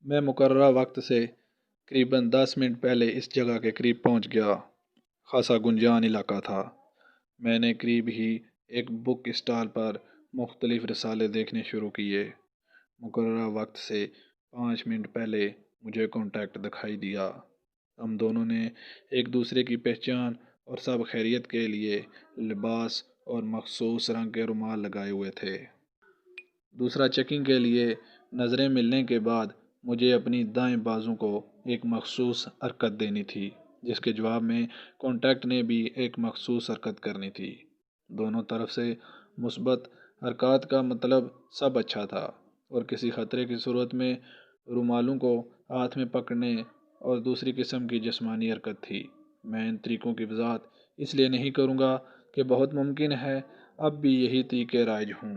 میں مقررہ وقت سے قریباً 10 منٹ پہلے اس جگہ کے قریب پہنچ گیا۔ خاصا گنجان علاقہ تھا۔ میں نے قریب ہی ایک بک اسٹال پر مختلف رسالے دیکھنے شروع کیے۔ مقررہ وقت سے 5 منٹ پہلے مجھے کانٹیکٹ دکھائی دیا۔ ہم دونوں نے ایک دوسرے کی پہچان اور سب خیریت کے لیے لباس اور مخصوص رنگ کے رومال لگائے ہوئے تھے۔ دوسرا چیکنگ کے لیے نظریں ملنے کے بعد مجھے اپنی دائیں بازو کو ایک مخصوص حرکت دینی تھی، جس کے جواب میں کانٹیکٹ نے بھی ایک مخصوص حرکت کرنی تھی۔ دونوں طرف سے مثبت حرکات کا مطلب سب اچھا تھا، اور کسی خطرے کی صورت میں رومالوں کو ہاتھ میں پکڑنے اور دوسری قسم کی جسمانی حرکت تھی۔ میں ان طریقوں کی وضاحت اس لیے نہیں کروں گا کہ بہت ممکن ہے اب بھی یہی طریقے رائج ہوں۔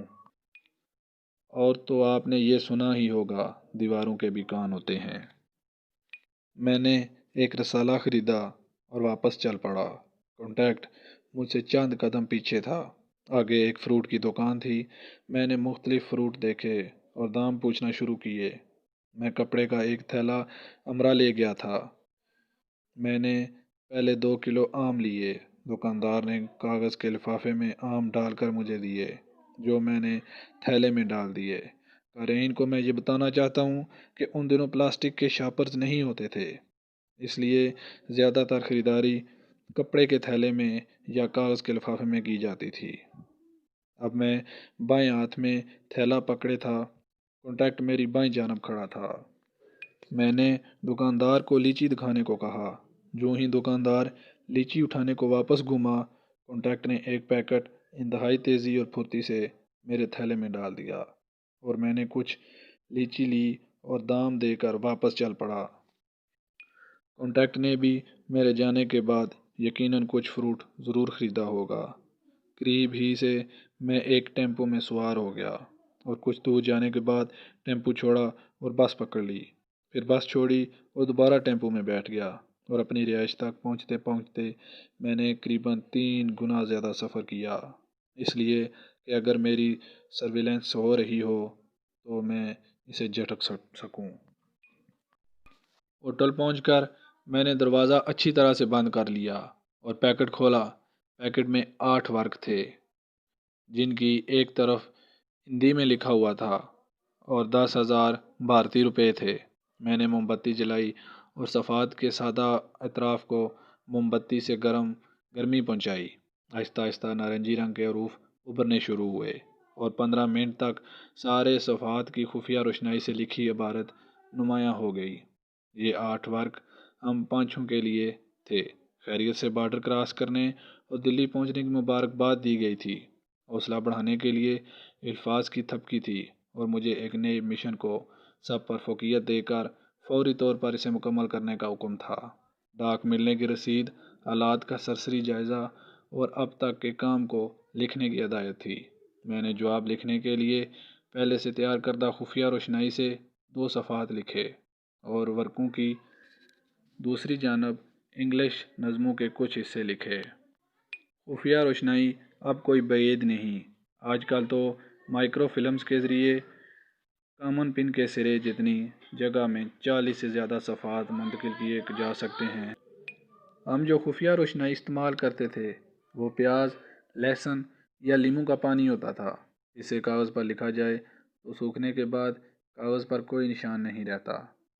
اور تو آپ نے یہ سنا ہی ہوگا، دیواروں کے بھی کان ہوتے ہیں۔ میں نے ایک رسالہ خریدا اور واپس چل پڑا۔ کانٹیکٹ مجھ سے چند قدم پیچھے تھا۔ آگے ایک فروٹ کی دکان تھی۔ میں نے مختلف فروٹ دیکھے اور دام پوچھنا شروع کیے۔ میں کپڑے کا ایک تھیلا امرا لے گیا تھا۔ میں نے پہلے 2 کلو آم لیے۔ دکاندار نے کاغذ کے لفافے میں آم ڈال کر مجھے دیے، جو میں نے تھیلے میں ڈال دیے۔ قارئین کو میں یہ بتانا چاہتا ہوں کہ ان دنوں پلاسٹک کے شاپرز نہیں ہوتے تھے، اس لیے زیادہ تر خریداری کپڑے کے تھیلے میں یا کاغذ کے لفافے میں کی جاتی تھی۔ اب میں بائیں ہاتھ میں تھیلا پکڑے تھا۔ کانٹیکٹ میری بائیں جانب کھڑا تھا۔ میں نے دکاندار کو لیچی دکھانے کو کہا۔ جو ہی دکاندار لیچی اٹھانے کو واپس گھوما، کانٹیکٹ نے ایک پیکٹ انتہائی تیزی اور پھرتی سے میرے تھیلے میں ڈال دیا، اور میں نے کچھ لیچی لی اور دام دے کر واپس چل پڑا۔ کانٹیکٹ نے بھی میرے جانے کے بعد یقیناً کچھ فروٹ ضرور خریدا ہوگا۔ قریب ہی سے میں ایک ٹیمپو میں سوار ہو گیا، اور کچھ دور جانے کے بعد ٹیمپو چھوڑا اور بس پکڑ لی۔ پھر بس چھوڑی اور دوبارہ ٹیمپو میں بیٹھ گیا، اور اپنی رہائش تک پہنچتے پہنچتے میں نے قریباً 3 گنا زیادہ سفر کیا، اس لیے کہ اگر میری سرویلنس ہو رہی ہو تو میں اسے جھٹک سکوں۔ ہوٹل پہنچ کر میں نے دروازہ اچھی طرح سے بند کر لیا اور پیکٹ کھولا۔ پیکٹ میں 8 ورق تھے، جن کی ایک طرف ہندی میں لکھا ہوا تھا اور 10,000 بھارتی روپے تھے۔ میں نے موم بتی جلائی اور صفحات کے سادہ اطراف کو موم بتی سے گرمی پہنچائی۔ آہستہ آہستہ نارنجی رنگ کے حروف ابھرنے شروع ہوئے، اور 15 منٹ تک سارے صفحات کی خفیہ روشنائی سے لکھی عبارت نمایاں ہو گئی۔ یہ 8 ورق ہم پانچوں کے لیے تھے۔ خیریت سے بارڈر کراس کرنے اور دلی پہنچنے کی مبارکباد دی گئی تھی۔ حوصلہ بڑھانے کے لیے الفاظ کی تھپکی تھی، اور مجھے ایک نئے مشن کو سب پر فوقیت دے کر فوری طور پر اسے مکمل کرنے کا حکم تھا۔ ڈاک ملنے کی رسید، حالات کا سرسری جائزہ اور اب تک کے کام کو لکھنے کی ہدایت تھی۔ میں نے جواب لکھنے کے لیے پہلے سے تیار کردہ خفیہ روشنائی سے 2 صفحات لکھے، اور ورقوں کی دوسری جانب انگلش نظموں کے کچھ حصے لکھے۔ خفیہ روشنائی اب کوئی بعید نہیں۔ آج کل تو مائکرو فلمز کے ذریعے کامن پن کے سرے جتنی جگہ میں 40 سے زیادہ صفحات منتقل کیے جا سکتے ہیں۔ ہم جو خفیہ روشنائی استعمال کرتے تھے وہ پیاز، لہسن یا لیموں کا پانی ہوتا تھا۔ اسے کاغذ پر لکھا جائے تو سوکھنے کے بعد کاغذ پر کوئی نشان نہیں رہتا،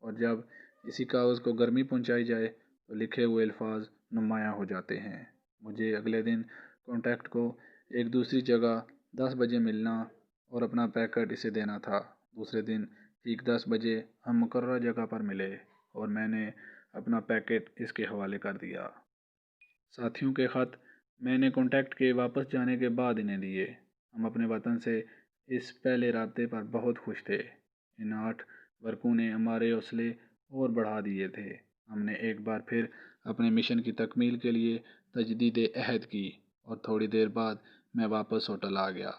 اور جب اسی کاغذ کو گرمی پہنچائی جائے تو لکھے ہوئے الفاظ نمایاں ہو جاتے ہیں۔ مجھے اگلے دن کانٹیکٹ کو ایک دوسری جگہ 10 بجے ملنا اور اپنا پیکٹ اسے دینا تھا۔ دوسرے دن ٹھیک 10 بجے ہم مقررہ جگہ پر ملے، اور میں نے اپنا پیکٹ اس کے حوالے کر دیا۔ ساتھیوں کے خط میں نے کانٹیکٹ کے واپس جانے کے بعد انہیں دیے۔ ہم اپنے وطن سے اس پہلے رابطے پر بہت خوش تھے۔ ان 8 ورقوں نے ہمارے حوصلے اور بڑھا دیے تھے۔ ہم نے ایک بار پھر اپنے مشن کی تکمیل کے لیے تجدید عہد کی، اور تھوڑی دیر بعد میں واپس ہوٹل آ گیا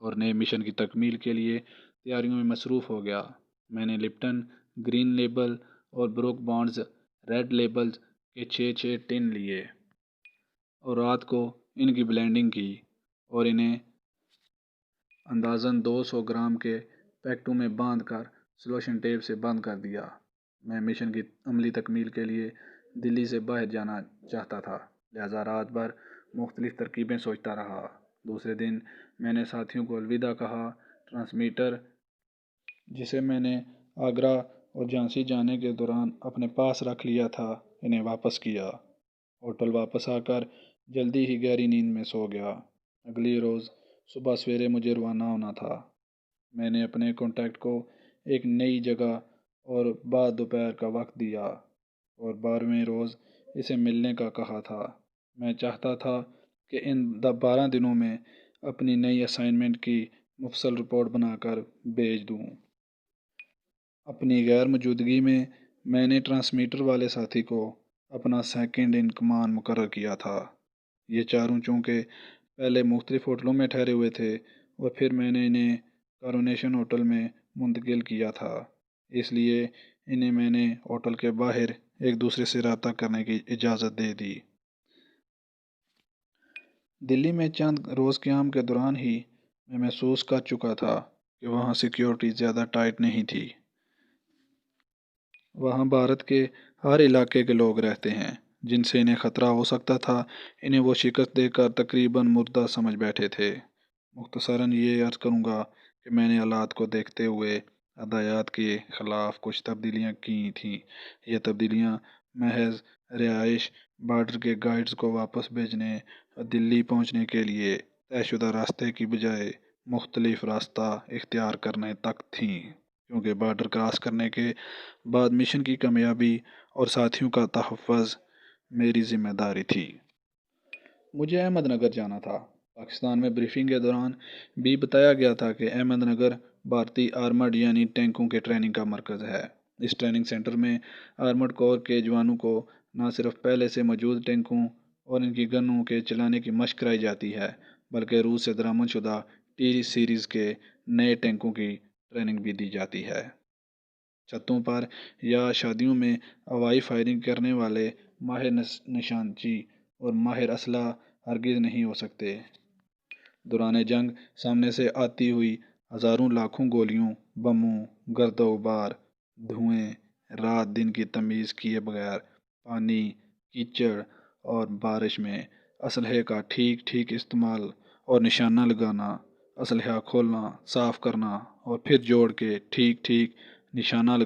اور نئے مشن کی تکمیل کے لیے تیاریوں میں مصروف ہو گیا۔ میں نے لپٹن گرین لیبل اور بروک بانڈز ریڈ لیبل کے 6 ٹن لیے، اور رات کو ان کی بلینڈنگ کی اور انہیں اندازاً 200 گرام کے پیکٹوں میں باندھ کر سلوشن ٹیپ سے بند کر دیا۔ میں مشن کی عملی تکمیل کے لیے دلی سے باہر جانا چاہتا تھا، لہذا رات بھر مختلف ترکیبیں سوچتا رہا۔ دوسرے دن میں نے ساتھیوں کو الوداع کہا۔ ٹرانسمیٹر جسے میں نے آگرہ اور جھانسی جانے کے دوران اپنے پاس رکھ لیا تھا انہیں واپس کیا۔ ہوٹل واپس آ کر جلدی ہی گہری نیند میں سو گیا۔ اگلی روز صبح سویرے مجھے روانہ ہونا تھا۔ میں نے اپنے کانٹیکٹ کو ایک نئی جگہ اور بعد دوپہر کا وقت دیا اور 12ویں روز اسے ملنے کا کہا تھا۔ میں چاہتا تھا کہ ان 12 دنوں میں اپنی نئی اسائنمنٹ کی مفصل رپورٹ بنا کر بھیج دوں۔ اپنی غیر موجودگی میں نے ٹرانسمیٹر والے ساتھی کو اپنا سیکنڈ ان کمانڈ مقرر کیا تھا۔ یہ چاروں چونکہ پہلے مختلف ہوٹلوں میں ٹھہرے ہوئے تھے اور پھر میں نے انہیں کارونیشن ہوٹل میں منتقل کیا تھا، اس لیے انہیں میں نے ہوٹل کے باہر ایک دوسرے سے رابطہ کرنے کی اجازت دے دی۔ دلی میں چند روز قیام کے دوران ہی میں محسوس کر چکا تھا کہ وہاں سیکیورٹی زیادہ ٹائٹ نہیں تھی۔ وہاں بھارت کے ہر علاقے کے لوگ رہتے ہیں جن سے انہیں خطرہ ہو سکتا تھا، انہیں وہ شکست دے کر تقریباً مردہ سمجھ بیٹھے تھے۔ مختصراً یہ عرض کروں گا کہ میں نے حالات کو دیکھتے ہوئے ہدایات کے خلاف کچھ تبدیلیاں کی تھیں۔ یہ تبدیلیاں محض رہائش، بارڈر کے گارڈز کو واپس بھیجنے اور دلی پہنچنے کے لیے طے شدہ راستے کی بجائے مختلف راستہ اختیار کرنے تک تھیں، کیونکہ بارڈر کراس کرنے کے بعد مشن کی کامیابی اور ساتھیوں کا تحفظ میری ذمہ داری تھی۔ مجھے احمد نگر جانا تھا۔ پاکستان میں بریفنگ کے دوران بھی بتایا گیا تھا کہ احمد نگر بھارتی آرمڈ یعنی ٹینکوں کے ٹریننگ کا مرکز ہے۔ اس ٹریننگ سینٹر میں آرمڈ کور کے جوانوں کو نہ صرف پہلے سے موجود ٹینکوں اور ان کی گنوں کے چلانے کی مشق کرائی جاتی ہے، بلکہ روس سے درآمد شدہ ٹی سیریز کے نئے ٹینکوں کی ٹریننگ بھی دی جاتی ہے۔ چھتوں پر یا شادیوں میں ہوائی فائرنگ کرنے والے ماہر نشاندہی اور ماہر اسلحہ ہرگز نہیں ہو سکتے۔ دوران جنگ سامنے سے آتی ہوئی ہزاروں لاکھوں گولیوں، بموں، گرد و غبار، دھوئیں، رات دن کی تمیز کیے بغیر پانی، کیچڑ اور بارش میں اسلحے کا ٹھیک ٹھیک استعمال اور نشانہ لگانا، اسلحہ کھولنا، صاف کرنا اور پھر جوڑ کے ٹھیک ٹھیک نشانہ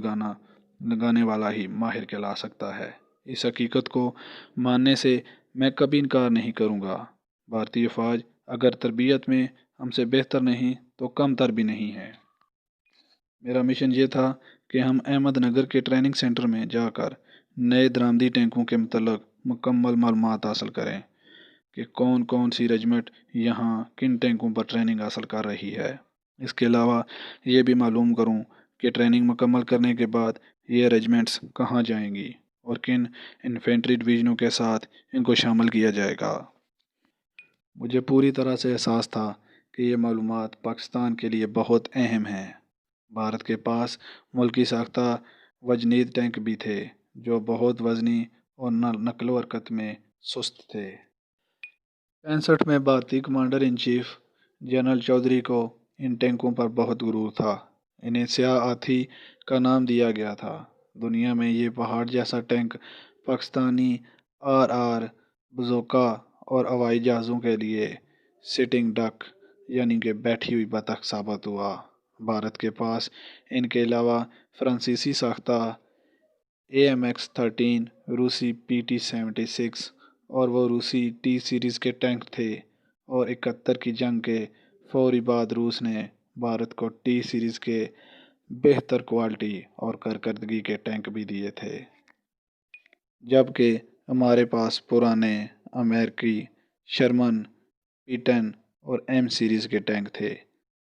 لگانے والا ہی ماہر کہلا سکتا ہے۔ اس حقیقت کو ماننے سے میں کبھی انکار نہیں کروں گا۔ بھارتی فوج اگر تربیت میں ہم سے بہتر نہیں تو کم تر بھی نہیں ہے۔ میرا مشن یہ تھا کہ ہم احمد نگر کے ٹریننگ سینٹر میں جا کر نئے درآمدی ٹینکوں کے متعلق مکمل معلومات حاصل کریں کہ کون کون سی رجمنٹ یہاں کن ٹینکوں پر ٹریننگ حاصل کر رہی ہے۔ اس کے علاوہ یہ بھی معلوم کروں کہ ٹریننگ مکمل کرنے کے بعد یہ رجمنٹس کہاں جائیں گی اور کن انفینٹری ڈویژنوں کے ساتھ ان کو شامل کیا جائے گا۔ مجھے پوری طرح سے احساس تھا کہ یہ معلومات پاکستان کے لیے بہت اہم ہیں۔ بھارت کے پاس ملکی ساختہ وجنید ٹینک بھی تھے جو بہت وزنی اور نقل و حرکت میں سست تھے۔ 65 میں بھارتی commander in chief general Chaudhary کو ان ٹینکوں پر بہت غرور تھا۔ انہیں سیاہ ہاتھی کا نام دیا گیا تھا۔ دنیا میں یہ پہاڑ جیسا ٹینک پاکستانی آر بزوکا اور ہوائی جہازوں کے لیے سٹنگ ڈک یعنی کہ بیٹھی ہوئی بطخ ثابت ہوا۔ بھارت کے پاس ان کے علاوہ فرانسیسی ساختہ AMX-13 روسی PT-76 اور وہ روسی ٹی سیریز کے ٹینک تھے، اور 71 کی جنگ کے فوری بعد روس نے بھارت کو ٹی سیریز کے بہتر کوالٹی اور کارکردگی کے ٹینک بھی دیے تھے، جبکہ ہمارے پاس پرانے امریکی شرمن P-10 اور M سیریز کے ٹینک تھے۔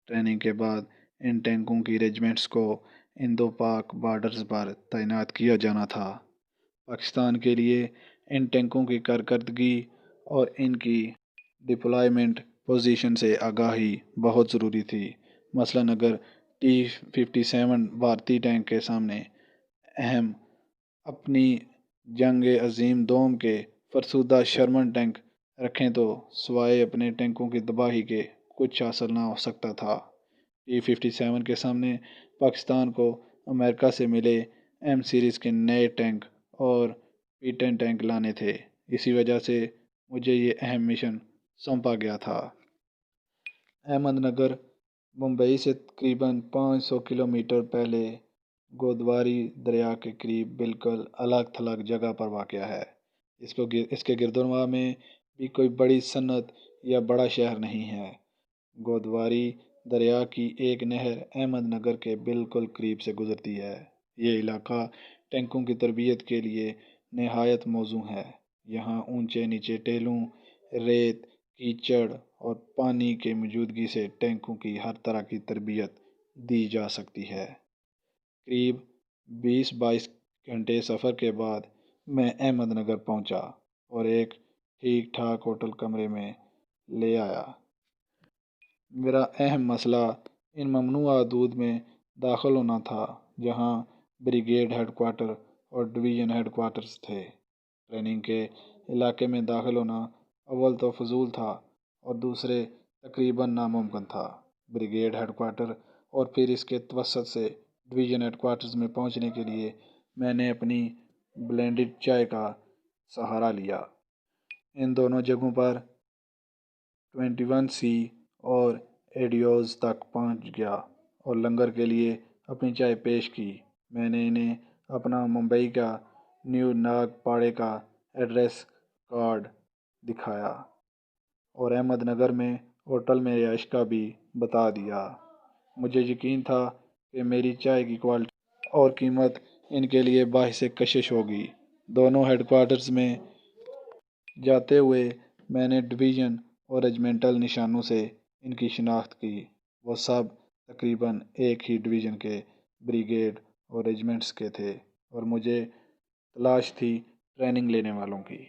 ٹریننگ کے بعد ان ٹینکوں کی ریجمنٹس کو اندو پاک بارڈرز پر تعینات کیا جانا تھا۔ پاکستان کے لیے ان ٹینکوں کی کارکردگی اور ان کی ڈپلائمنٹ پوزیشن سے آگاہی بہت ضروری تھی۔ مثلاً اگر T-57 بھارتی ٹینک کے سامنے ہم اپنی جنگ عظیم دوم کے فرسودہ شرمن ٹینک رکھیں تو سوائے اپنے ٹینکوں کی تباہی کے کچھ حاصل نہ ہو سکتا تھا۔ T-57 کے سامنے پاکستان کو امریکہ سے ملے ایم سیریز کے نئے ٹینک اور P10 ٹینک لانے تھے۔ اسی وجہ سے مجھے یہ اہم مشن سونپا گیا تھا۔ احمد نگر ممبئی سے تقریباً 500 کلومیٹر پہلے گودواری دریا کے قریب بالکل الگ تھلگ جگہ پر واقع ہے۔ اس کے گرد و نواح میں بھی کوئی بڑی صنعت یا بڑا شہر نہیں ہے۔ گودواری دریا کی ایک نہر احمد نگر کے بالکل قریب سے گزرتی ہے۔ یہ علاقہ ٹینکوں کی تربیت کے لیے نہایت موزوں ہے۔ یہاں اونچے نیچے ٹیلوں، ریت، کیچڑ اور پانی کی موجودگی سے ٹینکوں کی ہر طرح کی تربیت دی جا سکتی ہے۔ قریب 20-22 گھنٹے سفر کے بعد میں احمد نگر پہنچا اور ایک ٹھیک ٹھاک ہوٹل کمرے میں لے آیا۔ میرا اہم مسئلہ ان ممنوعہ حدود میں داخل ہونا تھا جہاں بریگیڈ ہیڈ کوارٹر اور ڈویژن ہیڈ کوارٹرز تھے۔ ٹریننگ کے علاقے میں داخل ہونا اول تو فضول تھا اور دوسرے تقریباً ناممکن تھا۔ بریگیڈ ہیڈ کوارٹر اور پھر اس کے توسط سے ڈویژن ہیڈ کوارٹرز میں پہنچنے کے لیے میں نے اپنی بلینڈڈ چائے کا سہارا لیا۔ ان دونوں جگہوں پر 21C اور ایڈیوز تک پہنچ گیا اور لنگر کے لیے اپنی چائے پیش کی۔ میں نے انہیں اپنا ممبئی کا نیو ناگ پاڑے کا ایڈریس کارڈ دکھایا اور احمد نگر میں ہوٹل میں رہائش کا بھی بتا دیا۔ مجھے یقین تھا کہ میری چائے کی کوالٹی اور قیمت ان کے لیے باعث کشش ہوگی۔ دونوں ہیڈ کوارٹرز میں جاتے ہوئے میں نے ڈویژن اور ریجمنٹل نشانوں سے ان کی شناخت کی۔ وہ سب تقریباً ایک ہی ڈویژن کے بریگیڈ اور ریجمنٹس کے تھے اور مجھے تلاش تھی ٹریننگ لینے والوں کی۔